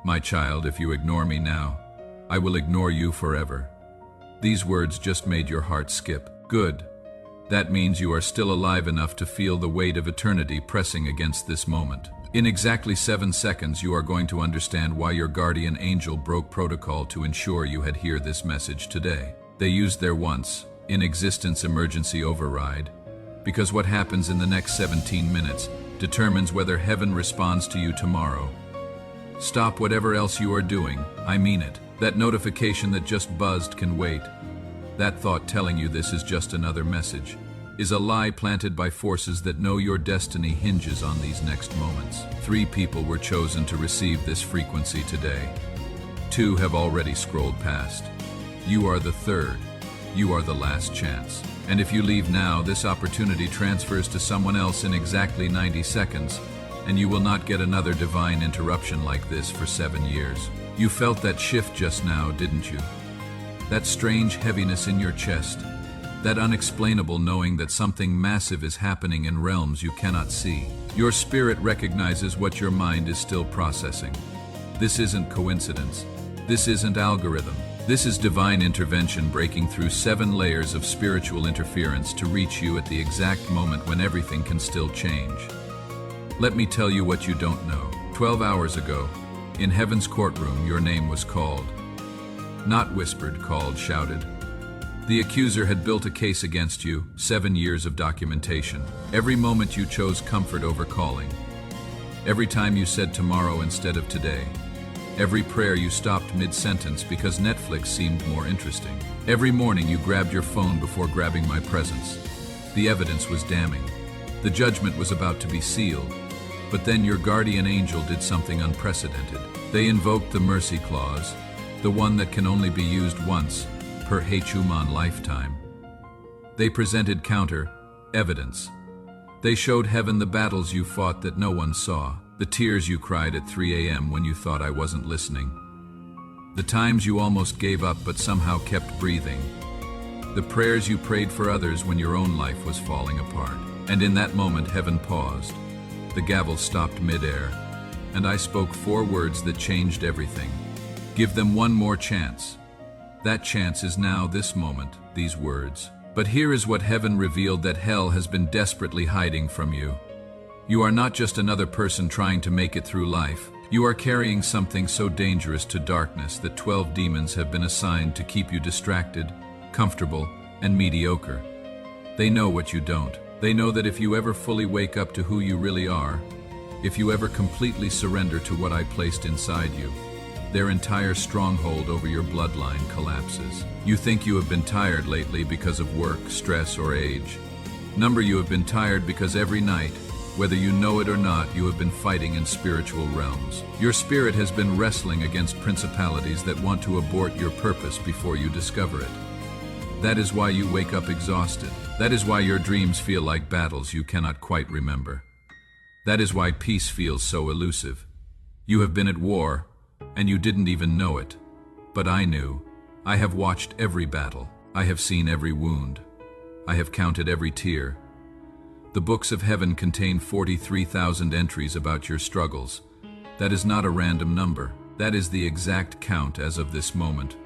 My child, if you ignore me now, I will ignore you forever. These words just made your heart skip. Good. That means you are still alive enough to feel the weight of eternity pressing against this moment. In exactly 7 seconds, you are going to understand why your guardian angel broke protocol to ensure you had hear this message today. They used their once in existence emergency override, because what happens in the next 17 minutes determines whether heaven responds to you tomorrow. Stop whatever else you are doing, I mean it. That notification that just buzzed can wait. That thought telling you this is just another message is a lie planted by forces that know your destiny hinges on these next moments. 3 people were chosen to receive this frequency today. 2 have already scrolled past. You are the 3rd. You are the last chance. And if you leave now, this opportunity transfers to someone else in exactly 90 seconds, and you will not get another divine interruption like this for 7 years. You felt that shift just now, didn't you? That strange heaviness in your chest, that unexplainable knowing that something massive is happening in realms you cannot see. Your spirit recognizes what your mind is still processing. This isn't coincidence. This isn't algorithm. This is divine intervention breaking through 7 layers of spiritual interference to reach you at the exact moment when everything can still change. Let me tell you what you don't know. 12 hours ago, in heaven's courtroom, your name was called. Not whispered, called, shouted. The accuser had built a case against you, 7 years of documentation. Every moment you chose comfort over calling. Every time you said tomorrow instead of today. Every prayer you stopped mid-sentence because Netflix seemed more interesting. Every morning you grabbed your phone before grabbing my presence. The evidence was damning. The judgment was about to be sealed. But then your guardian angel did something unprecedented. They invoked the mercy clause, the one that can only be used once per human lifetime. They presented counter evidence. They showed heaven the battles you fought that no one saw, the tears you cried at 3 a.m. when you thought I wasn't listening, the times you almost gave up but somehow kept breathing, the prayers you prayed for others when your own life was falling apart. And in that moment, heaven paused. The gavel stopped midair, and I spoke 4 words that changed everything. Give them one more chance. That chance is now, this moment, these words. But here is what heaven revealed that hell has been desperately hiding from you. You are not just another person trying to make it through life. You are carrying something so dangerous to darkness that 12 demons have been assigned to keep you distracted, comfortable, and mediocre. They know what you don't. They know that if you ever fully wake up to who you really are, if you ever completely surrender to what I placed inside you, their entire stronghold over your bloodline collapses. You think you have been tired lately because of work, stress, or age. You have been tired because every night, whether you know it or not, you have been fighting in spiritual realms. Your spirit has been wrestling against principalities that want to abort your purpose before you discover it. That is why you wake up exhausted. That is why your dreams feel like battles you cannot quite remember. That is why peace feels so elusive. You have been at war, and you didn't even know it. But I knew. I have watched every battle. I have seen every wound. I have counted every tear. The books of heaven contain 43,000 entries about your struggles. That is not a random number. That is the exact count as of this moment.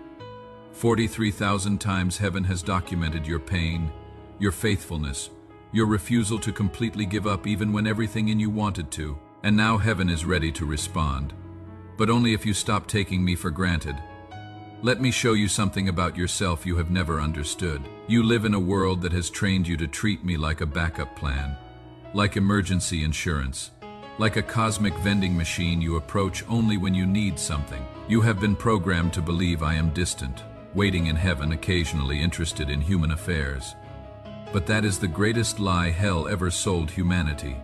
43,000 times heaven has documented your pain, your faithfulness, your refusal to completely give up even when everything in you wanted to. And now heaven is ready to respond. But only if you stop taking me for granted. Let me show you something about yourself you have never understood. You live in a world that has trained you to treat me like a backup plan, like emergency insurance, like a cosmic vending machine you approach only when you need something. You have been programmed to believe I am distant, waiting in heaven, occasionally interested in human affairs. But that is the greatest lie hell ever sold humanity.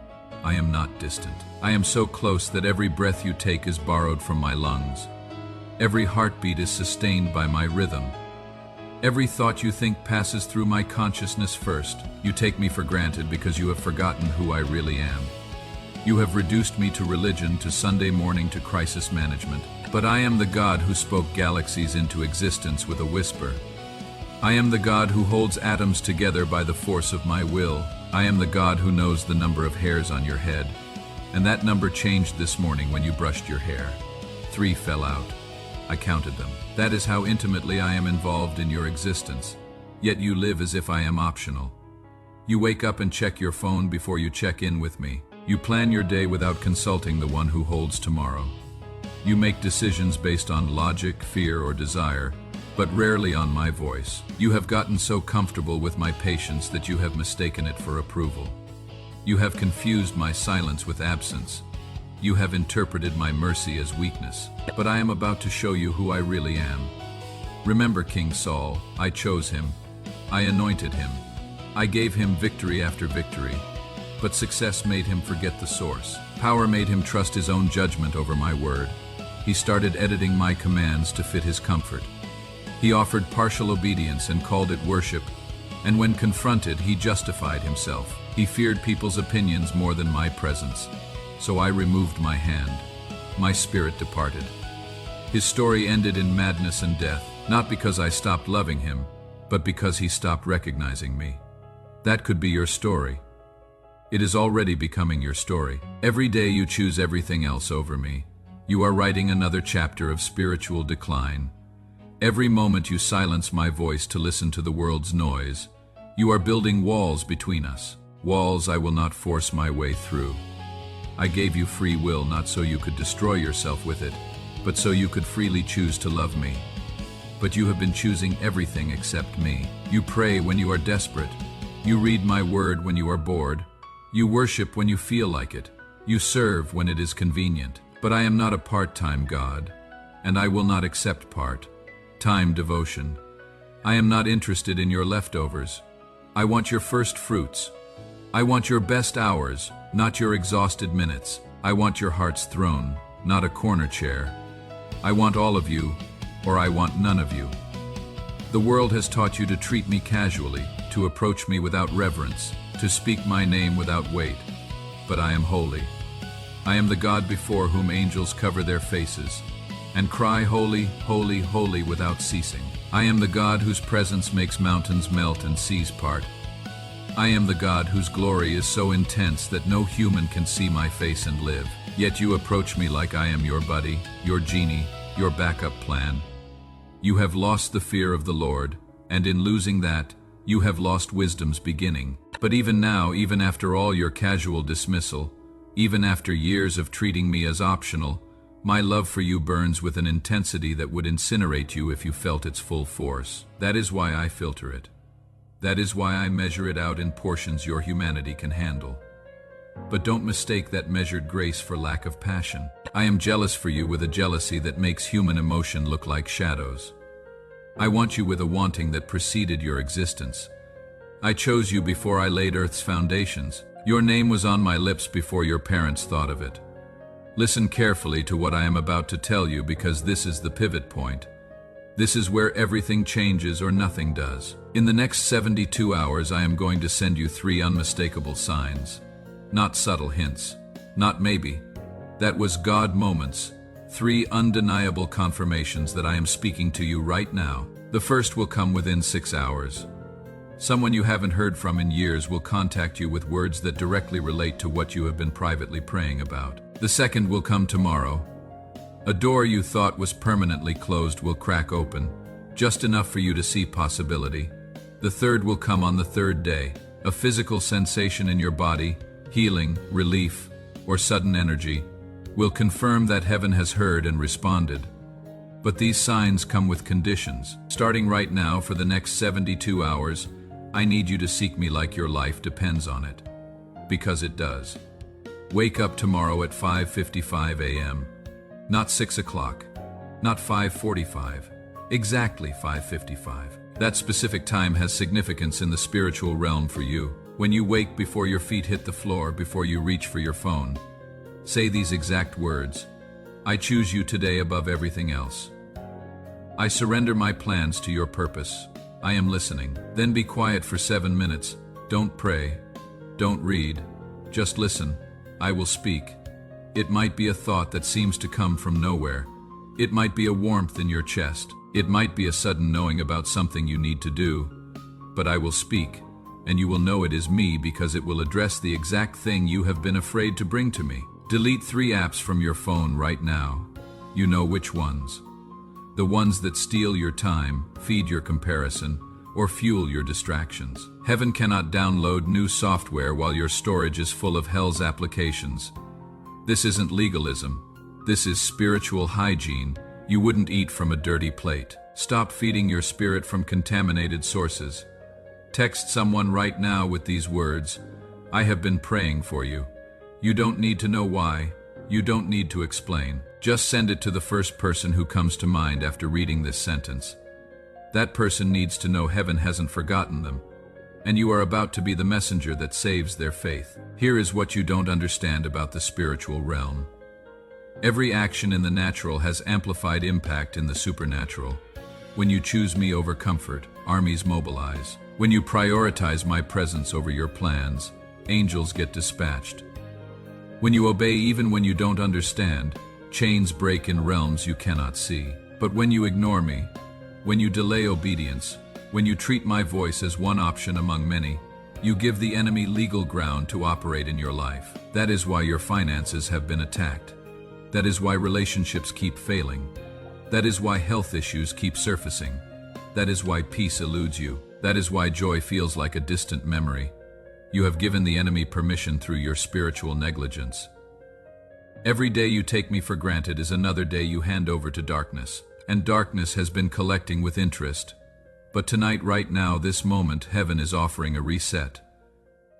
I am not distant. I am so close that every breath you take is borrowed from my lungs. Every heartbeat is sustained by my rhythm. Every thought you think passes through my consciousness first. You take me for granted because you have forgotten who I really am. You have reduced me to religion, to Sunday morning, to crisis management. But I am the God who spoke galaxies into existence with a whisper. I am the God who holds atoms together by the force of my will. I am the God who knows the number of hairs on your head. And that number changed this morning when you brushed your hair. 3 fell out. I counted them. That is how intimately I am involved in your existence. Yet you live as if I am optional. You wake up and check your phone before you check in with me. You plan your day without consulting the one who holds tomorrow. You make decisions based on logic, fear, or desire, but rarely on my voice. You have gotten so comfortable with my patience that you have mistaken it for approval. You have confused my silence with absence. You have interpreted my mercy as weakness. But I am about to show you who I really am. Remember King Saul. I chose him. I anointed him. I gave him victory after victory. But success made him forget the source. Power made him trust his own judgment over my word. He started editing my commands to fit his comfort. He offered partial obedience and called it worship, and when confronted, he justified himself. He feared people's opinions more than my presence. So I removed my hand. My spirit departed. His story ended in madness and death, not because I stopped loving him, but because he stopped recognizing me. That could be your story. It is already becoming your story. Every day you choose everything else over me. You are writing another chapter of spiritual decline. Every moment you silence my voice to listen to the world's noise. You are building walls between us, walls I will not force my way through. I gave you free will not so you could destroy yourself with it, but so you could freely choose to love me. But you have been choosing everything except me. You pray when you are desperate. You read my word when you are bored. You worship when you feel like it. You serve when it is convenient. But I am not a part-time God, and I will not accept part-time devotion. I am not interested in your leftovers. I want your first fruits. I want your best hours, not your exhausted minutes. I want your heart's throne, not a corner chair. I want all of you, or I want none of you. The world has taught you to treat me casually, to approach me without reverence, to speak my name without weight. But I am holy. I am the God before whom angels cover their faces and cry, holy, holy, holy without ceasing. I am the God whose presence makes mountains melt and seas part. I am the God whose glory is so intense that no human can see my face and live. Yet you approach me like I am your buddy, your genie, your backup plan. You have lost the fear of the Lord, and in losing that, you have lost wisdom's beginning. But even now, even after all your casual dismissal, even after years of treating me as optional, my love for you burns with an intensity that would incinerate you if you felt its full force. That is why I filter it. That is why I measure it out in portions your humanity can handle. But don't mistake that measured grace for lack of passion. I am jealous for you with a jealousy that makes human emotion look like shadows. I want you with a wanting that preceded your existence. I chose you before I laid Earth's foundations. Your name was on my lips before your parents thought of it. Listen carefully to what I am about to tell you, because this is the pivot point. This is where everything changes or nothing does. In the next 72 hours, I am going to send you 3 unmistakable signs. Not subtle hints. Not maybe. That was God moments. 3 undeniable confirmations that I am speaking to you right now. The first will come within 6 hours. Someone you haven't heard from in years will contact you with words that directly relate to what you have been privately praying about. The second will come tomorrow. A door you thought was permanently closed will crack open, just enough for you to see possibility. The third will come on the 3rd day. A physical sensation in your body, healing, relief, or sudden energy, will confirm that heaven has heard and responded. But these signs come with conditions. Starting right now for the next 72 hours, I need you to seek me like your life depends on it. Because it does. Wake up tomorrow at 5:55 a.m. Not 6 o'clock. Not 5:45. Exactly 5:55. That specific time has significance in the spiritual realm for you. When you wake before your feet hit the floor, before you reach for your phone, say these exact words. I choose you today above everything else. I surrender my plans to your purpose. I am listening. Then be quiet for 7 minutes. Don't pray. Don't read. Just listen. I will speak. It might be a thought that seems to come from nowhere. It might be a warmth in your chest. It might be a sudden knowing about something you need to do. But I will speak, and you will know it is me because it will address the exact thing you have been afraid to bring to me. Delete 3 apps from your phone right now. You know which ones. The ones that steal your time, feed your comparison, or fuel your distractions. Heaven cannot download new software while your storage is full of hell's applications. This isn't legalism. This is spiritual hygiene. You wouldn't eat from a dirty plate. Stop feeding your spirit from contaminated sources. Text someone right now with these words, "I have been praying for you." You don't need to know why. You don't need to explain. Just send it to the first person who comes to mind after reading this sentence. That person needs to know heaven hasn't forgotten them, and you are about to be the messenger that saves their faith. Here is what you don't understand about the spiritual realm. Every action in the natural has amplified impact in the supernatural. When you choose me over comfort, armies mobilize. When you prioritize my presence over your plans, angels get dispatched. When you obey even when you don't understand, chains break in realms you cannot see. But when you ignore me, when you delay obedience, when you treat my voice as one option among many, you give the enemy legal ground to operate in your life. That is why your finances have been attacked. That is why relationships keep failing. That is why health issues keep surfacing. That is why peace eludes you. That is why joy feels like a distant memory. You have given the enemy permission through your spiritual negligence. Every day you take me for granted is another day you hand over to darkness. And darkness has been collecting with interest. But tonight, right now, this moment, heaven is offering a reset.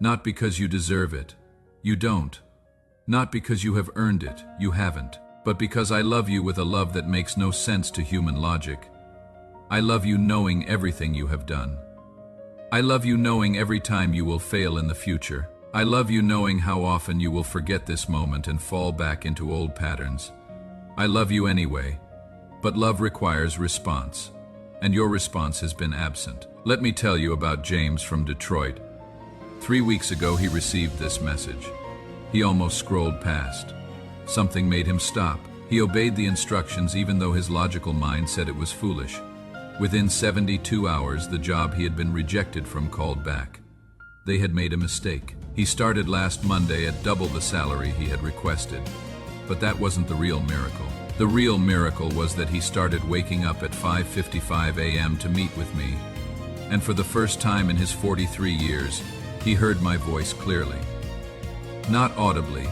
Not because you deserve it. You don't. Not because you have earned it. You haven't. But because I love you with a love that makes no sense to human logic. I love you knowing everything you have done. I love you knowing every time you will fail in the future. I love you knowing how often you will forget this moment and fall back into old patterns. I love you anyway, but love requires response, and your response has been absent. Let me tell you about James from Detroit. 3 weeks ago he received this message. He almost scrolled past. Something made him stop. He obeyed the instructions even though his logical mind said it was foolish. Within 72 hours, the job he had been rejected from called back. They had made a mistake. He started last Monday at double the salary he had requested. But that wasn't the real miracle. The real miracle was that he started waking up at 5:55 a.m. to meet with me. And for the first time in his 43 years, he heard my voice clearly. Not audibly,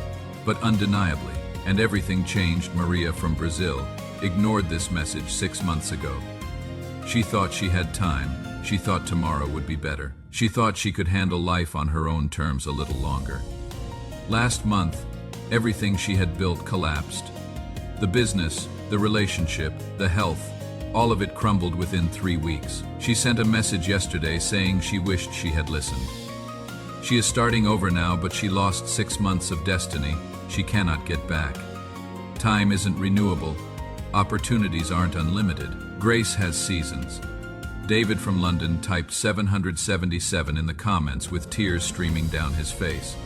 but undeniably. And everything changed. Maria from Brazil ignored this message 6 months ago. She thought she had time. She thought tomorrow would be better. She thought she could handle life on her own terms a little longer. Last month, everything she had built collapsed. The business, the relationship, the health, all of it crumbled within 3 weeks. She sent a message yesterday saying she wished she had listened. She is starting over now, but she lost 6 months of destiny. She cannot get back. Time isn't renewable. Opportunities aren't unlimited. Grace has seasons. David from London typed 777 in the comments with tears streaming down his face.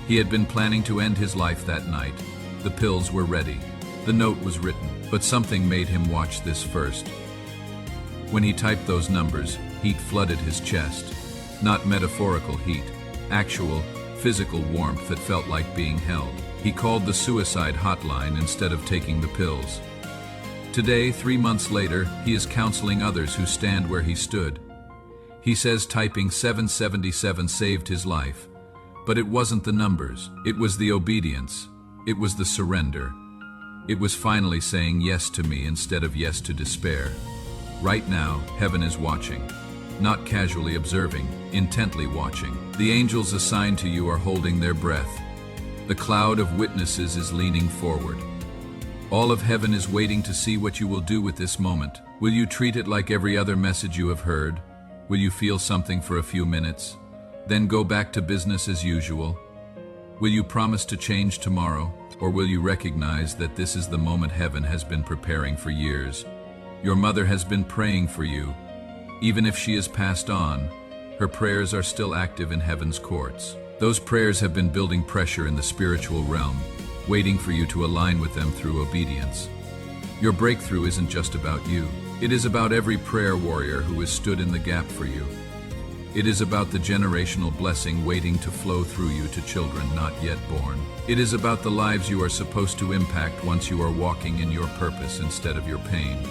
He had been planning to end his life that night. The pills were ready. The note was written, but something made him watch this first. When he typed those numbers, heat flooded his chest. Not metaphorical heat, actual, physical warmth that felt like being held. He called the suicide hotline instead of taking the pills. Today, 3 months later, he is counseling others who stand where he stood. He says typing 777 saved his life. But it wasn't the numbers. It was the obedience. It was the surrender. It was finally saying yes to me instead of yes to despair. Right now, heaven is watching. Not casually observing, intently watching. The angels assigned to you are holding their breath. The cloud of witnesses is leaning forward. All of heaven is waiting to see what you will do with this moment. Will you treat it like every other message you have heard? Will you feel something for a few minutes, then go back to business as usual? Will you promise to change tomorrow, or will you recognize that this is the moment heaven has been preparing for years? Your mother has been praying for you. Even if she has passed on, her prayers are still active in heaven's courts. Those prayers have been building pressure in the spiritual realm, waiting for you to align with them through obedience. Your breakthrough isn't just about you. It is about every prayer warrior who has stood in the gap for you. It is about the generational blessing waiting to flow through you to children not yet born. It is about the lives you are supposed to impact once you are walking in your purpose instead of your pain.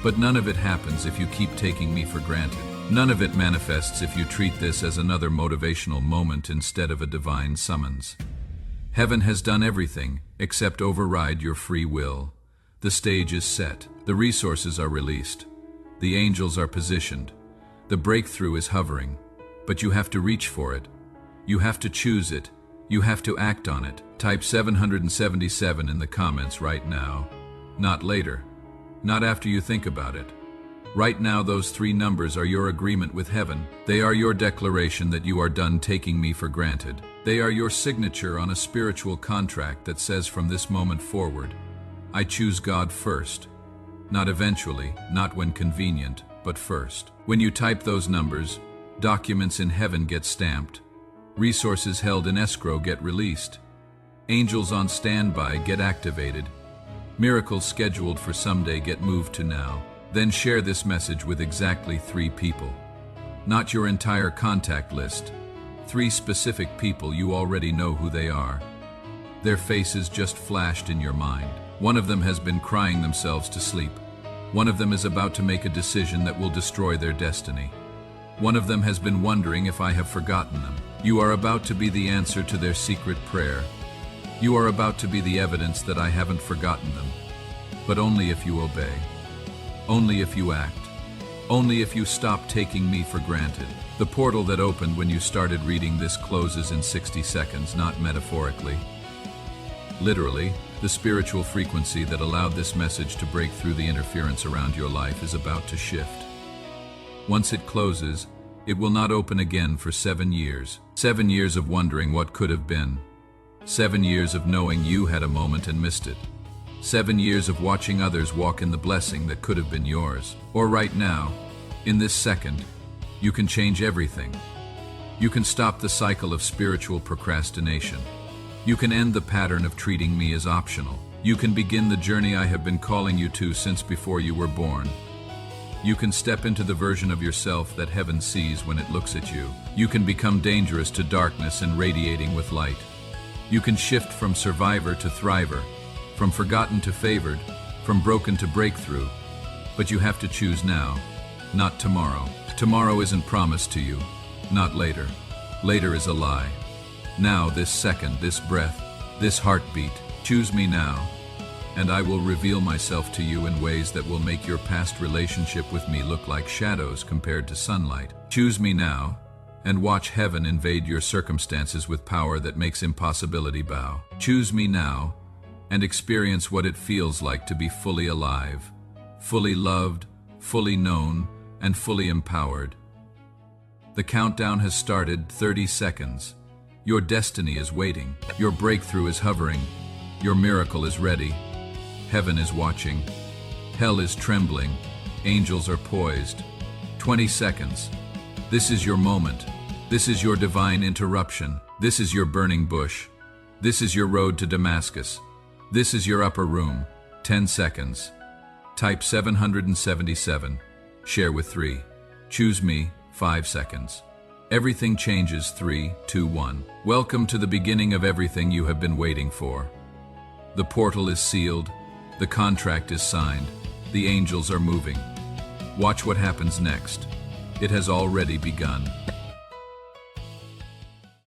But none of it happens if you keep taking me for granted. None of it manifests if you treat this as another motivational moment instead of a divine summons. Heaven has done everything except override your free will. The stage is set. The resources are released. The angels are positioned. The breakthrough is hovering. But you have to reach for it. You have to choose it. You have to act on it. Type 777 in the comments right now. Not later. Not after you think about it. Right now, those 3 numbers are your agreement with heaven. They are your declaration that you are done taking me for granted. They are your signature on a spiritual contract that says from this moment forward, I choose God first. Not eventually, not when convenient, but first. When you type those numbers, documents in heaven get stamped. Resources held in escrow get released. Angels on standby get activated. Miracles scheduled for someday get moved to now. Then share this message with exactly 3 people. Not your entire contact list. 3 specific people you already know who they are. Their faces just flashed in your mind. One of them has been crying themselves to sleep. One of them is about to make a decision that will destroy their destiny. One of them has been wondering if I have forgotten them. You are about to be the answer to their secret prayer. You are about to be the evidence that I haven't forgotten them. But only if you obey. Only if you act. Only if you stop taking me for granted. The portal that opened when you started reading this closes in 60 seconds, not metaphorically. Literally, the spiritual frequency that allowed this message to break through the interference around your life is about to shift. Once it closes, it will not open again for 7 years. 7 years of wondering what could have been. 7 years of knowing you had a moment and missed it. 7 years of watching others walk in the blessing that could have been yours. Or right now, in this second, you can change everything. You can stop the cycle of spiritual procrastination. You can end the pattern of treating me as optional. You can begin the journey I have been calling you to since before you were born. You can step into the version of yourself that heaven sees when it looks at you. You can become dangerous to darkness and radiating with light. You can shift from survivor to thriver, from forgotten to favored, from broken to breakthrough. But you have to choose now, not tomorrow. Tomorrow isn't promised to you, not later. Later is a lie. Now, this second, this breath, this heartbeat, choose me now, and I will reveal myself to you in ways that will make your past relationship with me look like shadows compared to sunlight. Choose me now, and watch heaven invade your circumstances with power that makes impossibility bow. Choose me now, and experience what it feels like to be fully alive, fully loved, fully known, and fully empowered. The countdown has started. 30 seconds. Your destiny is waiting. Your breakthrough is hovering. Your miracle is ready. Heaven is watching. Hell is trembling. Angels are poised. 20 seconds. This is your moment. This is your divine interruption. This is your burning bush. This is your road to Damascus. This is your upper room. 10 seconds. Type 777. Share with 3. Choose me. 5 seconds. Everything changes. 3, 2, 1. Welcome to the beginning of everything you have been waiting for. The portal is sealed. The contract is signed. The angels are moving. Watch what happens next. It has already begun.